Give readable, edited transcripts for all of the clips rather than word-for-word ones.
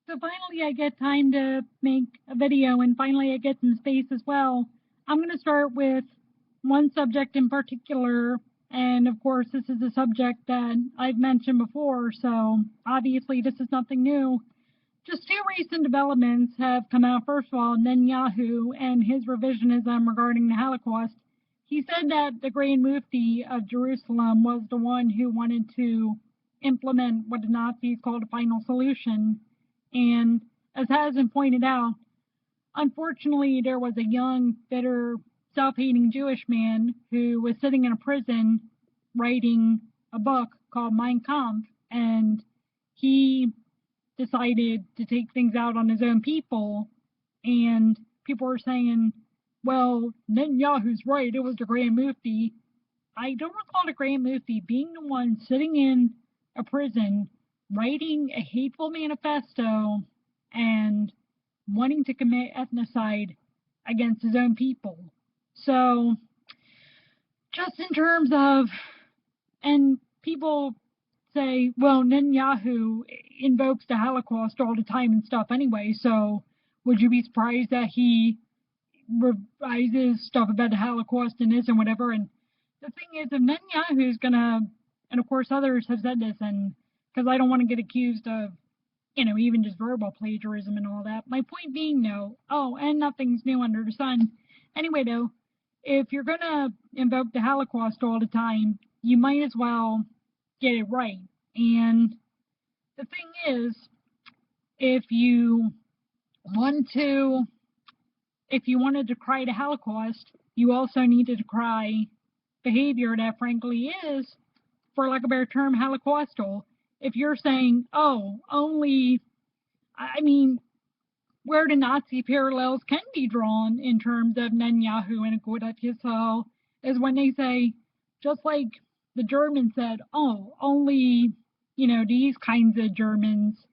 So finally I get time to make a video, and finally I get some space as well. I'm going to start with one subject in particular, and of course this is a subject that I've mentioned before, so obviously this is nothing new. Just two recent developments have come out. First of all, Netanyahu and his revisionism regarding the Holocaust. He said that the Grand Mufti of Jerusalem was the one who wanted to implement what the Nazis called a final solution. And as has been pointed out, unfortunately, there was a young, bitter, self-hating Jewish man who was sitting in a prison writing a book called Mein Kampf, and he decided to take things out on his own people, and people were saying, well, Netanyahu's right, it was the Grand Mufti. I don't recall the Grand Mufti being the one sitting in a prison writing a hateful manifesto and wanting to commit ethnocide against his own people. So, just in terms of, and people say, well, Netanyahu invokes the Holocaust all the time and stuff anyway, so would you be surprised that he revises stuff about the Holocaust and this and whatever? And the thing is, if Netanyahu's gonna, and of course others have said this, and because I don't want to get accused of, even just verbal plagiarism and all that. My point being, though, and nothing's new under the sun. Anyway, though, if you're going to invoke the Holocaust all the time, you might as well get it right. And the thing is, if you want to decry the Holocaust, you also need to decry behavior that frankly is, for lack of a better term, Holocaustal. If you're saying, where the Nazi parallels can be drawn in terms of Netanyahu and Agudat Yisra'el is when they say, just like the Germans said, only, these kinds of Germans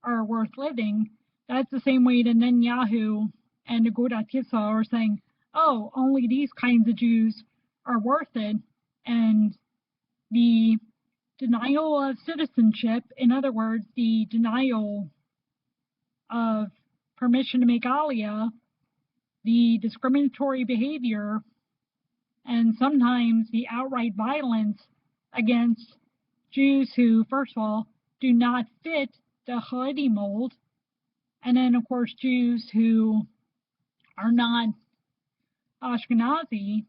are worth living. That's the same way that Netanyahu and Agudat Yisra'el are saying, only these kinds of Jews are worth it. And the denial of citizenship, in other words, the denial of permission to make Aliyah, the discriminatory behavior, and sometimes the outright violence against Jews who, first of all, do not fit the Haredi mold, and then, of course, Jews who are not Ashkenazi.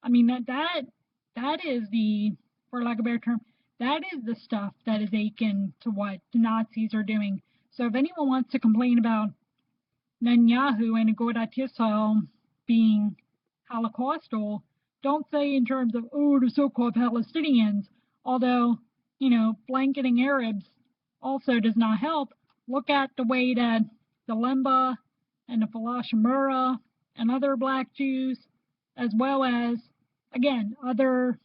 That is the, for lack of a better term, that is the stuff that is akin to what the Nazis are doing. So if anyone wants to complain about Netanyahu and Agudat Yisra'el being Holocaustal, don't say in terms of, the so-called Palestinians, although, blanketing Arabs also does not help. Look at the way that the Lemba and the Falashamura and other black Jews, as well as, again, other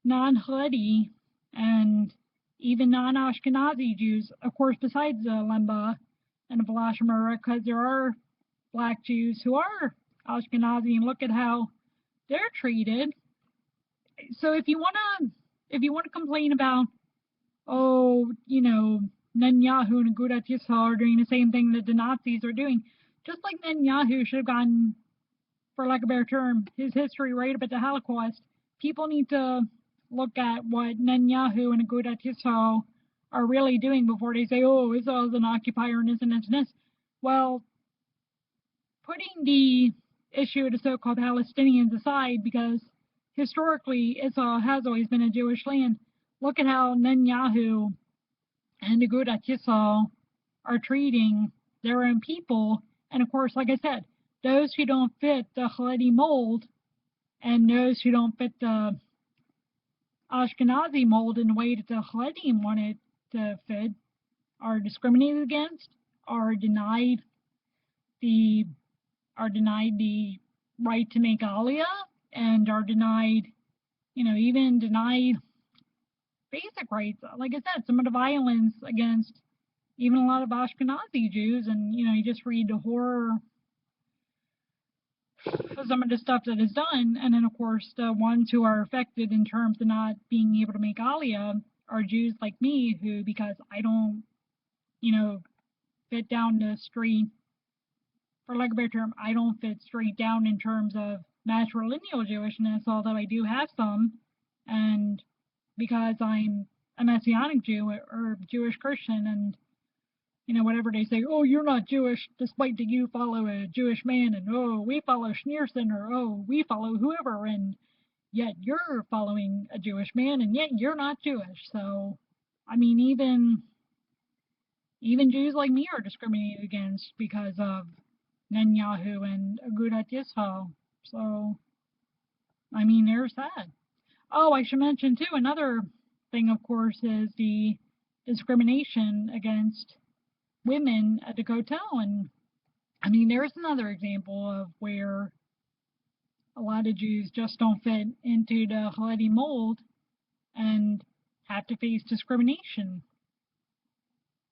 non-Haredi and even non-Ashkenazi Jews, of course, besides the Lemba and the Falashamura, because there are black Jews who are Ashkenazi, and look at how they're treated. So if you want to complain about, Netanyahu and Agudat Yisra'el are doing the same thing that the Nazis are doing, just like Netanyahu should have gotten, for lack of a better term, his history right about the Holocaust, people need to look at what Netanyahu and Agudat Yisra'el are really doing before they say, Israel is an occupier and this and this and this. Well, putting the issue of the so-called Palestinians aside, because historically Israel has always been a Jewish land, look at how Netanyahu and Agudat Yisra'el are treating their own people. And of course, like I said, those who don't fit the Haredi mold and those who don't fit the Ashkenazi mold in the way that the Haredi wanted to fit are discriminated against, are denied the right to make Aliyah, and are denied, even denied basic rights. Like I said, some of the violence against even a lot of Ashkenazi Jews, and you just read the horror of some of the stuff that is done, and then of course the ones who are affected in terms of not being able to make Aliyah are Jews like me who, because I don't, fit down the street. For lack of a better term, I don't fit straight down in terms of matrilineal Jewishness, although I do have some. And because I'm a Messianic Jew or Jewish Christian, and whatever they say, oh, you're not Jewish, despite that you follow a Jewish man, and oh, we follow Schneerson, or oh, we follow whoever, and yet you're following a Jewish man, and yet you're not Jewish. So, I mean, even Jews like me are discriminated against because of Netanyahu and Agudat Yisra'el. So, I mean, there's that. Oh, I should mention too, another thing, of course, is the discrimination against women at the hotel. And I mean, there's another example of where a lot of Jews just don't fit into the Haredi mold and have to face discrimination.